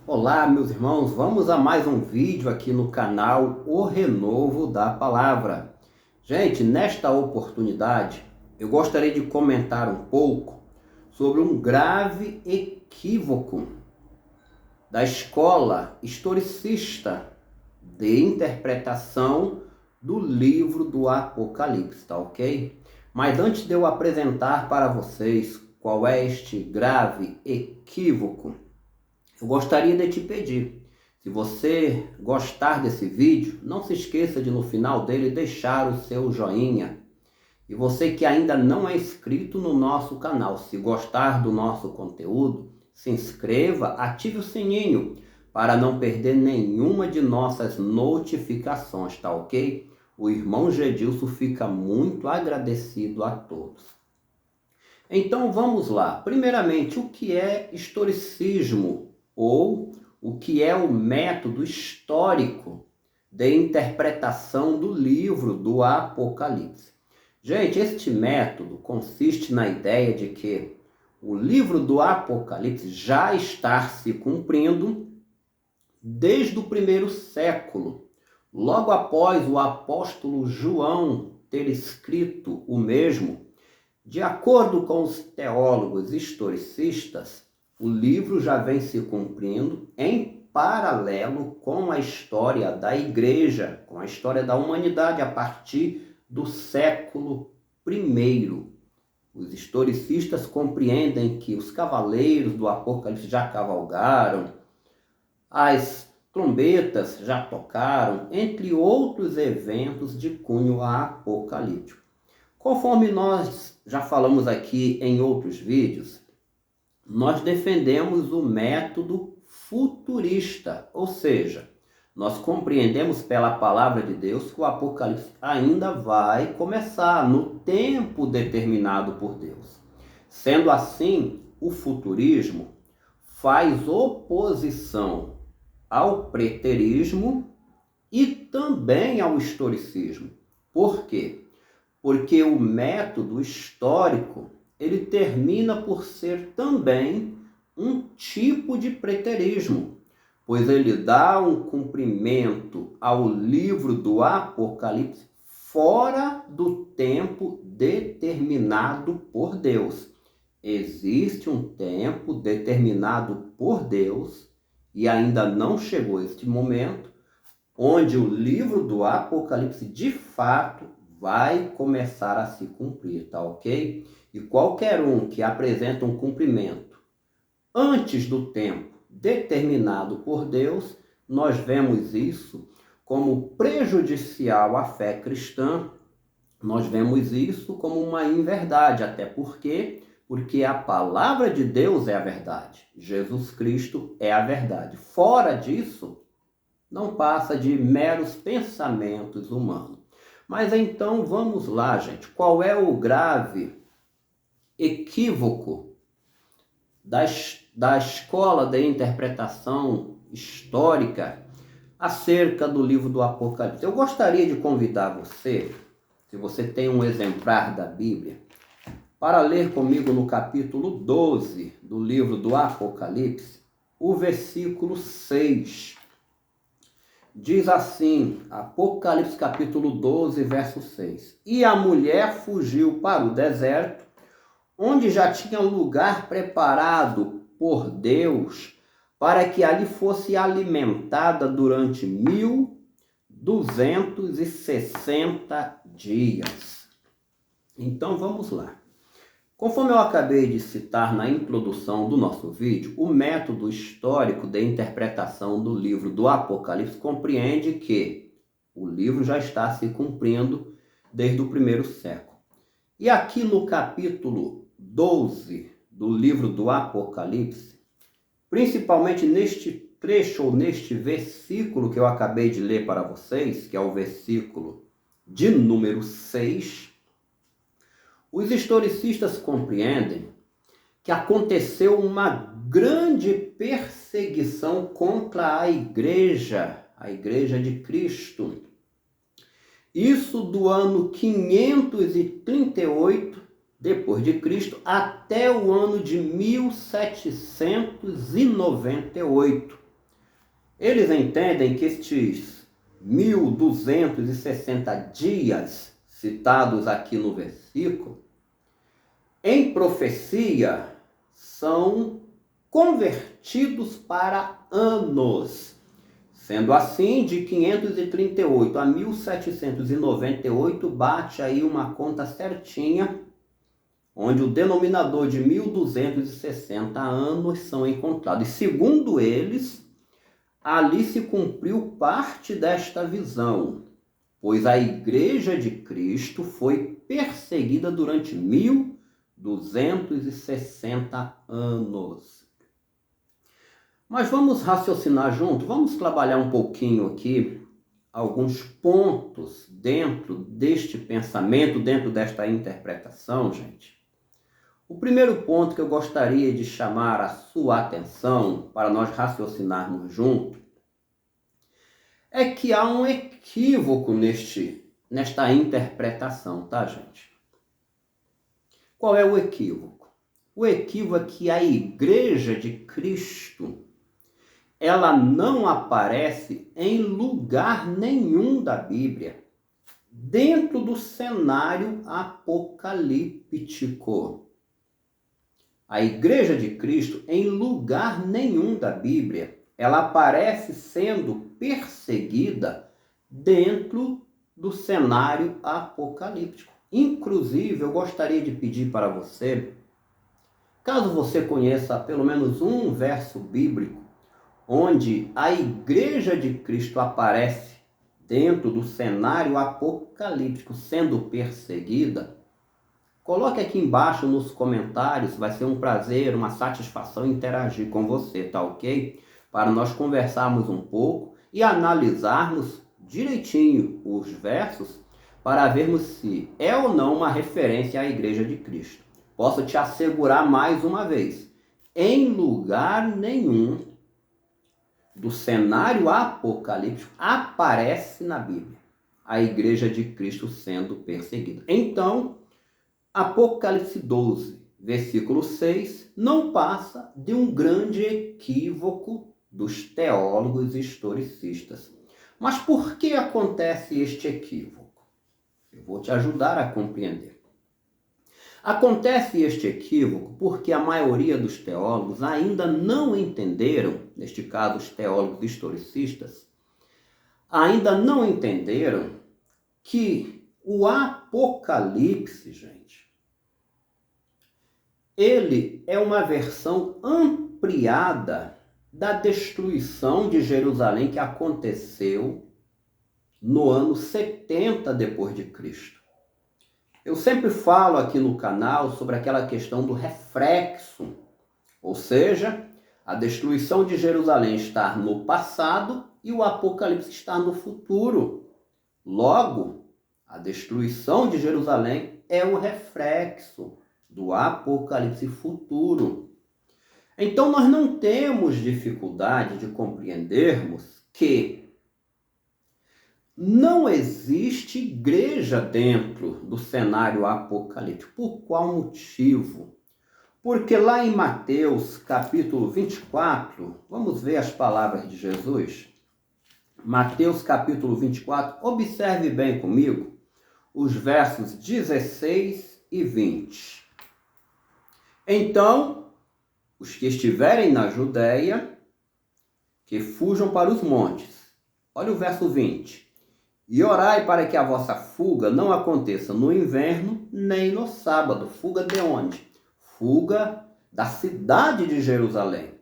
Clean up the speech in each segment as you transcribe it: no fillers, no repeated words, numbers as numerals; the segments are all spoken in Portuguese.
Olá, meus irmãos, vamos a mais um vídeo aqui no canal O Renovo da Palavra. Gente, nesta oportunidade, eu gostaria de comentar um pouco sobre um grave equívoco da escola historicista de interpretação do livro do Apocalipse, tá ok? Mas antes de eu apresentar para vocês qual é este grave equívoco, eu gostaria de te pedir, se você gostar desse vídeo, não se esqueça de no final dele deixar o seu joinha. E você que ainda não é inscrito no nosso canal, se gostar do nosso conteúdo, se inscreva, ative o sininho para não perder nenhuma de nossas notificações, tá ok? O irmão Gedilson fica muito agradecido a todos. Então vamos lá. Primeiramente, o que é historicismo? Ou o que é o método histórico de interpretação do livro do Apocalipse. Gente, este método consiste na ideia de que o livro do Apocalipse já está se cumprindo desde o primeiro século, logo após o apóstolo João ter escrito o mesmo. De acordo com os teólogos historicistas, o livro já vem se cumprindo em paralelo com a história da igreja, com a história da humanidade a partir do século I. Os historicistas compreendem que os cavaleiros do Apocalipse já cavalgaram, as trombetas já tocaram, entre outros eventos de cunho apocalíptico. Conforme nós já falamos aqui em outros vídeos, nós defendemos o método futurista, ou seja, nós compreendemos pela palavra de Deus que o Apocalipse ainda vai começar no tempo determinado por Deus. Sendo assim, o futurismo faz oposição ao preterismo e também ao historicismo. Por quê? Porque o método histórico, ele termina por ser também um tipo de preterismo, pois ele dá um cumprimento ao livro do Apocalipse fora do tempo determinado por Deus. Existe um tempo determinado por Deus e ainda não chegou este momento onde o livro do Apocalipse de fato vai começar a se cumprir, tá ok? E qualquer um que apresenta um cumprimento antes do tempo determinado por Deus, nós vemos isso como prejudicial à fé cristã, nós vemos isso como uma inverdade, até porque a palavra de Deus é a verdade, Jesus Cristo é a verdade. Fora disso, não passa de meros pensamentos humanos. Mas então vamos lá, gente. Qual é o grave equívoco da escola de interpretação histórica acerca do livro do Apocalipse? Eu gostaria de convidar você, se você tem um exemplar da Bíblia, para ler comigo no capítulo 12 do livro do Apocalipse, o versículo 6. Diz assim, Apocalipse capítulo 12, verso 6. E a mulher fugiu para o deserto, onde já tinha lugar preparado por Deus, para que ali fosse alimentada durante 1260 dias. Então vamos lá. Conforme eu acabei de citar na introdução do nosso vídeo, o método histórico de interpretação do livro do Apocalipse compreende que o livro já está se cumprindo desde o primeiro século. E aqui no capítulo 12 do livro do Apocalipse, principalmente neste trecho ou neste versículo que eu acabei de ler para vocês, que é o versículo de número 6, os historicistas compreendem que aconteceu uma grande perseguição contra a igreja de Cristo. Isso do ano 538 depois de Cristo até o ano de 1798. Eles entendem que estes 1260 dias citados aqui no versículo, em profecia, são convertidos para anos. Sendo assim, de 538 a 1798, bate aí uma conta certinha, onde o denominador de 1260 anos são encontrados. E segundo eles, ali se cumpriu parte desta visão, pois a Igreja de Cristo foi perseguida durante 1260 anos. Mas vamos raciocinar junto, vamos trabalhar um pouquinho aqui alguns pontos dentro deste pensamento, dentro desta interpretação, gente. O primeiro ponto que eu gostaria de chamar a sua atenção para nós raciocinarmos junto é que há um equívoco nesta interpretação, tá, gente? Qual é o equívoco? O equívoco é que a Igreja de Cristo, ela não aparece em lugar nenhum da Bíblia, dentro do cenário apocalíptico. A Igreja de Cristo, em lugar nenhum da Bíblia, ela aparece sendo perseguida dentro do cenário apocalíptico. Inclusive, eu gostaria de pedir para você, caso você conheça pelo menos um verso bíblico, onde a Igreja de Cristo aparece dentro do cenário apocalíptico sendo perseguida, coloque aqui embaixo nos comentários, vai ser um prazer, uma satisfação interagir com você, tá ok? Para nós conversarmos um pouco e analisarmos direitinho os versos para vermos se é ou não uma referência à Igreja de Cristo. Posso te assegurar mais uma vez, em lugar nenhum do cenário apocalíptico aparece na Bíblia a Igreja de Cristo sendo perseguida. Então, Apocalipse 12, versículo 6, não passa de um grande equívoco dos teólogos historicistas. Mas por que acontece este equívoco? Eu vou te ajudar a compreender. Acontece este equívoco porque a maioria dos teólogos ainda não entenderam, neste caso os teólogos historicistas, ainda não entenderam que o Apocalipse, gente, ele é uma versão ampliada da destruição de Jerusalém que aconteceu no ano 70 depois de Cristo. Eu sempre falo aqui no canal sobre aquela questão do reflexo, ou seja, a destruição de Jerusalém está no passado e o Apocalipse está no futuro. Logo, a destruição de Jerusalém é o reflexo do Apocalipse futuro. Então, nós não temos dificuldade de compreendermos que não existe igreja dentro do cenário apocalíptico. Por qual motivo? Porque lá em Mateus, capítulo 24, vamos ver as palavras de Jesus. Mateus, capítulo 24, observe bem comigo os versos 16 e 20. Então, os que estiverem na Judéia, que fujam para os montes. Olha o verso 20. E orai para que a vossa fuga não aconteça no inverno, nem no sábado. Fuga de onde? Fuga da cidade de Jerusalém,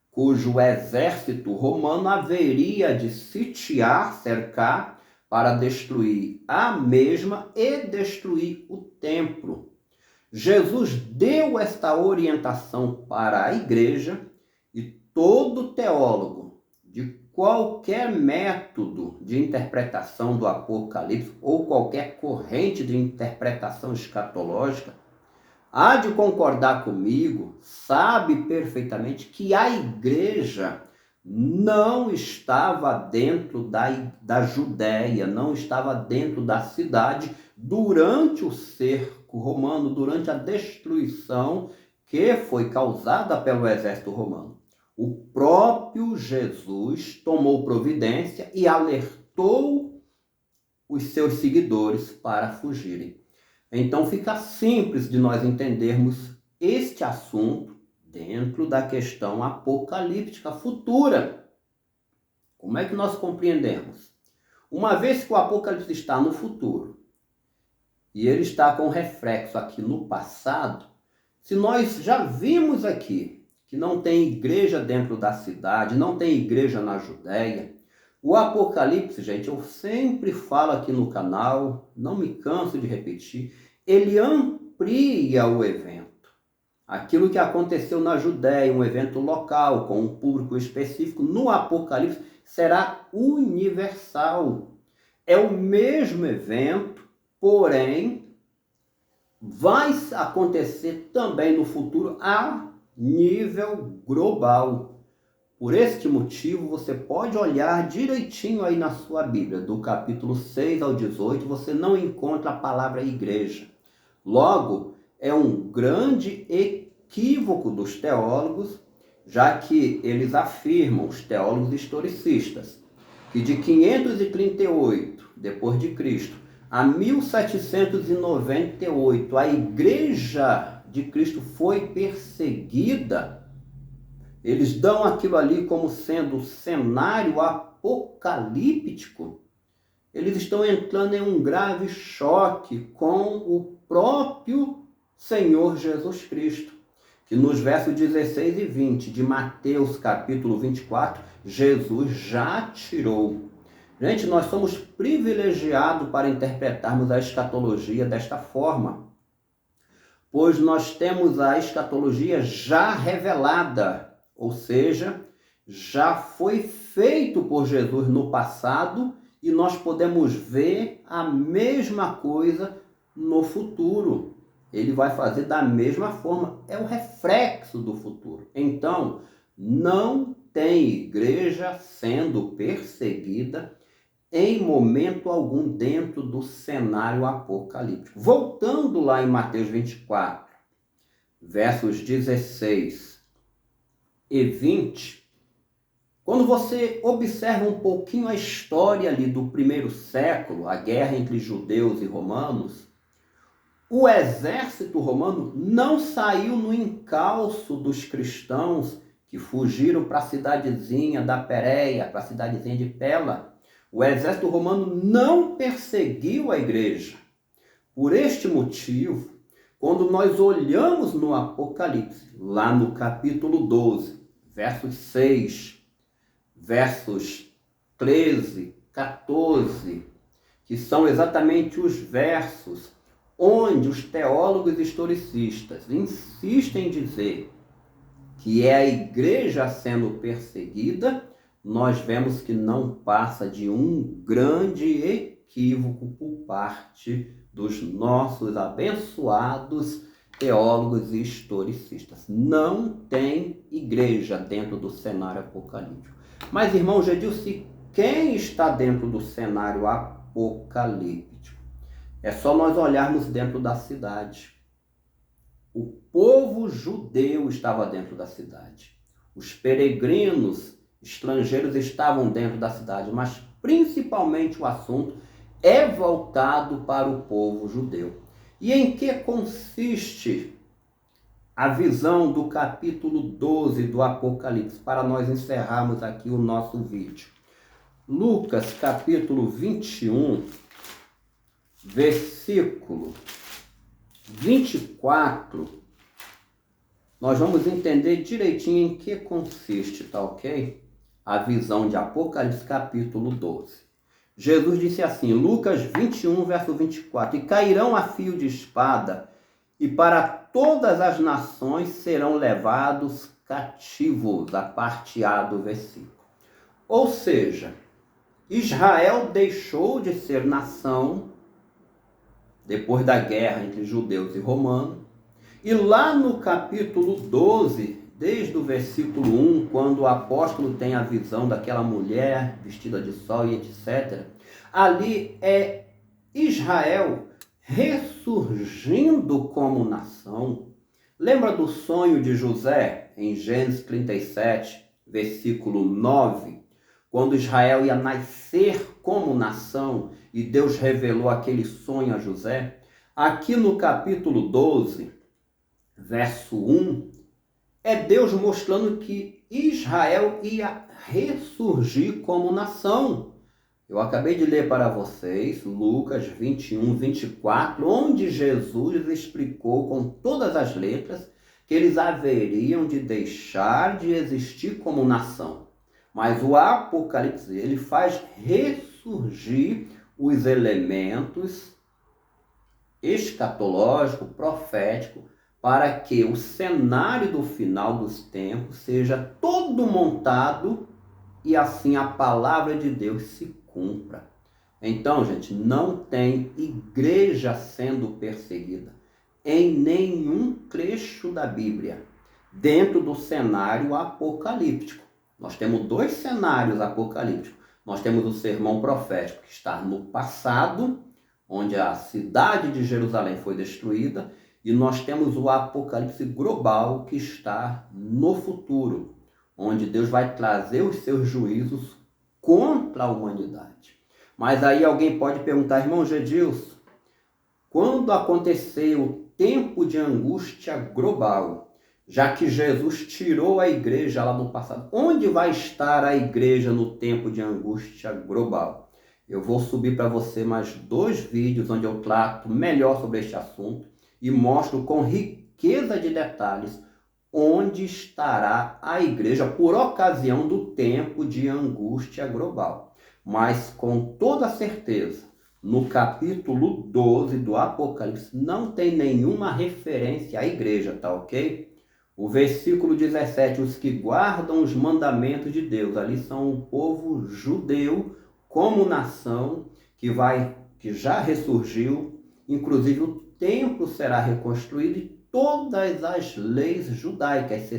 cujo exército romano haveria de sitiar, cercar, para destruir a mesma e destruir o templo. Jesus deu esta orientação para a igreja e todo teólogo de qualquer método de interpretação do Apocalipse ou qualquer corrente de interpretação escatológica há de concordar comigo, sabe perfeitamente que a igreja não estava dentro da Judéia, não estava dentro da cidade durante o cerco romano, durante a destruição que foi causada pelo exército romano. O próprio Jesus tomou providência e alertou os seus seguidores para fugirem. Então fica simples de nós entendermos este assunto dentro da questão apocalíptica futura. Como é que nós compreendemos? Uma vez que o Apocalipse está no futuro e ele está com reflexo aqui no passado, se nós já vimos aqui que não tem igreja dentro da cidade, não tem igreja na Judéia, o Apocalipse, gente, eu sempre falo aqui no canal, não me canso de repetir, ele amplia o evento. Aquilo que aconteceu na Judéia, um evento local, com um público específico, no Apocalipse será universal. É o mesmo evento, porém, vai acontecer também no futuro a nível global. Por este motivo, você pode olhar direitinho aí na sua Bíblia, do capítulo 6 ao 18, você não encontra a palavra igreja. Logo, é um grande equívoco dos teólogos, já que eles afirmam, os teólogos historicistas, que de 538 depois de Cristo a 1798 a igreja de Cristo foi perseguida. Eles dão aquilo ali como sendo o cenário apocalíptico. Eles estão entrando em um grave choque com o próprio Senhor Jesus Cristo, que nos versos 16 e 20 de Mateus capítulo 24, Jesus já tirou. Gente, nós somos privilegiados para interpretarmos a escatologia desta forma, pois nós temos a escatologia já revelada, ou seja, já foi feito por Jesus no passado e nós podemos ver a mesma coisa no futuro. Ele vai fazer da mesma forma, é o reflexo do futuro. Então, não tem igreja sendo perseguida em momento algum dentro do cenário apocalíptico. Voltando lá em Mateus 24, versos 16 e 20, quando você observa um pouquinho a história ali do primeiro século, a guerra entre judeus e romanos, o exército romano não saiu no encalço dos cristãos que fugiram para a cidadezinha da Pérea, para a cidadezinha de Pela. O exército romano não perseguiu a igreja. Por este motivo, quando nós olhamos no Apocalipse, lá no capítulo 12, versos 6, versos 13, 14, que são exatamente os versos onde os teólogos historicistas insistem em dizer que é a igreja sendo perseguida, nós vemos que não passa de um grande equívoco por parte dos nossos abençoados teólogos e historicistas. Não tem igreja dentro do cenário apocalíptico. Mas, irmão Gedilson, quem está dentro do cenário apocalíptico? É só nós olharmos dentro da cidade. O povo judeu estava dentro da cidade. Os peregrinos estrangeiros estavam dentro da cidade, mas principalmente o assunto é voltado para o povo judeu. E em que consiste a visão do capítulo 12 do Apocalipse, para nós encerrarmos aqui o nosso vídeo? Lucas capítulo 21, versículo 24, nós vamos entender direitinho em que consiste, tá ok? A visão de Apocalipse capítulo 12. Jesus disse assim, Lucas 21, verso 24, e cairão a fio de espada, e para todas as nações serão levados cativos, a parte A do versículo. Ou seja, Israel deixou de ser nação depois da guerra entre judeus e romanos, e lá no capítulo 12, desde o versículo 1, quando o apóstolo tem a visão daquela mulher vestida de sol e etc., ali é Israel ressurgindo como nação. Lembra do sonho de José, em Gênesis 37, versículo 9, quando Israel ia nascer como nação e Deus revelou aquele sonho a José. Aqui no capítulo 12, verso 1, é Deus mostrando que Israel ia ressurgir como nação. Eu acabei de ler para vocês Lucas 21, 24, onde Jesus explicou com todas as letras que eles haveriam de deixar de existir como nação. Mas o Apocalipse, ele faz ressurgir os elementos escatológico, profético, para que o cenário do final dos tempos seja todo montado e assim a palavra de Deus se cumpra. Então, gente, não tem igreja sendo perseguida em nenhum trecho da Bíblia, dentro do cenário apocalíptico. Nós temos dois cenários apocalípticos. Nós temos o sermão profético, que está no passado, onde a cidade de Jerusalém foi destruída, e nós temos o apocalipse global, que está no futuro, onde Deus vai trazer os seus juízos contra a humanidade. Mas aí alguém pode perguntar, irmão Gedilson, quando aconteceu o tempo de angústia global, já que Jesus tirou a igreja lá no passado, onde vai estar a igreja no tempo de angústia global? Eu vou subir para você mais 2 vídeos onde eu trato melhor sobre este assunto e mostro com riqueza de detalhes onde estará a igreja por ocasião do tempo de angústia global. Mas com toda certeza, no capítulo 12 do Apocalipse não tem nenhuma referência à igreja, tá ok? O versículo 17, os que guardam os mandamentos de Deus, ali são o povo judeu como nação que já ressurgiu, inclusive o templo será reconstruído e todas as leis judaicas,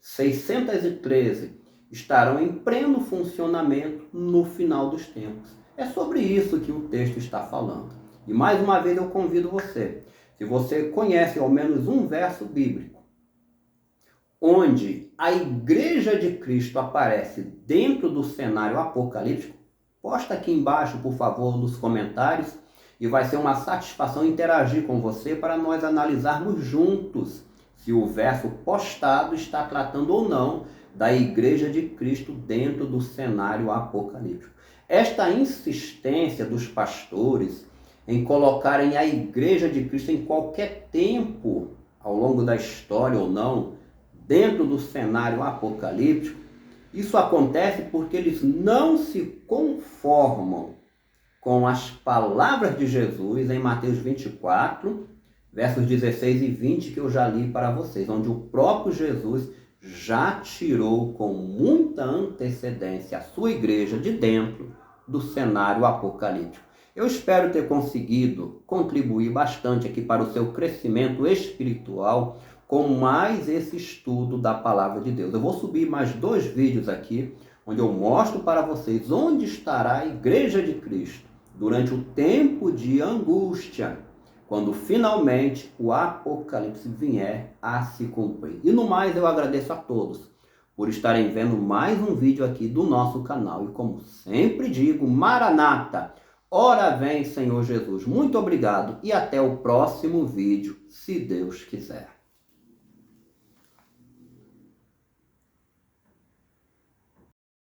613, estarão em pleno funcionamento no final dos tempos. É sobre isso que o texto está falando. E mais uma vez eu convido você, se você conhece ao menos um verso bíblico, onde a igreja de Cristo aparece dentro do cenário apocalíptico, posta aqui embaixo, por favor, nos comentários, e vai ser uma satisfação interagir com você para nós analisarmos juntos se o verso postado está tratando ou não da igreja de Cristo dentro do cenário apocalíptico. Esta insistência dos pastores em colocarem a igreja de Cristo em qualquer tempo, ao longo da história ou não, dentro do cenário apocalíptico, isso acontece porque eles não se conformam com as palavras de Jesus em Mateus 24, versos 16 e 20, que eu já li para vocês, onde o próprio Jesus já tirou com muita antecedência a sua igreja de dentro do cenário apocalíptico. Eu espero ter conseguido contribuir bastante aqui para o seu crescimento espiritual com mais esse estudo da palavra de Deus. Eu vou subir mais 2 vídeos aqui, onde eu mostro para vocês onde estará a igreja de Cristo durante o tempo de angústia, quando finalmente o Apocalipse vier a se cumprir. E no mais, eu agradeço a todos por estarem vendo mais um vídeo aqui do nosso canal. E como sempre digo, Maranata, ora vem Senhor Jesus. Muito obrigado e até o próximo vídeo, se Deus quiser.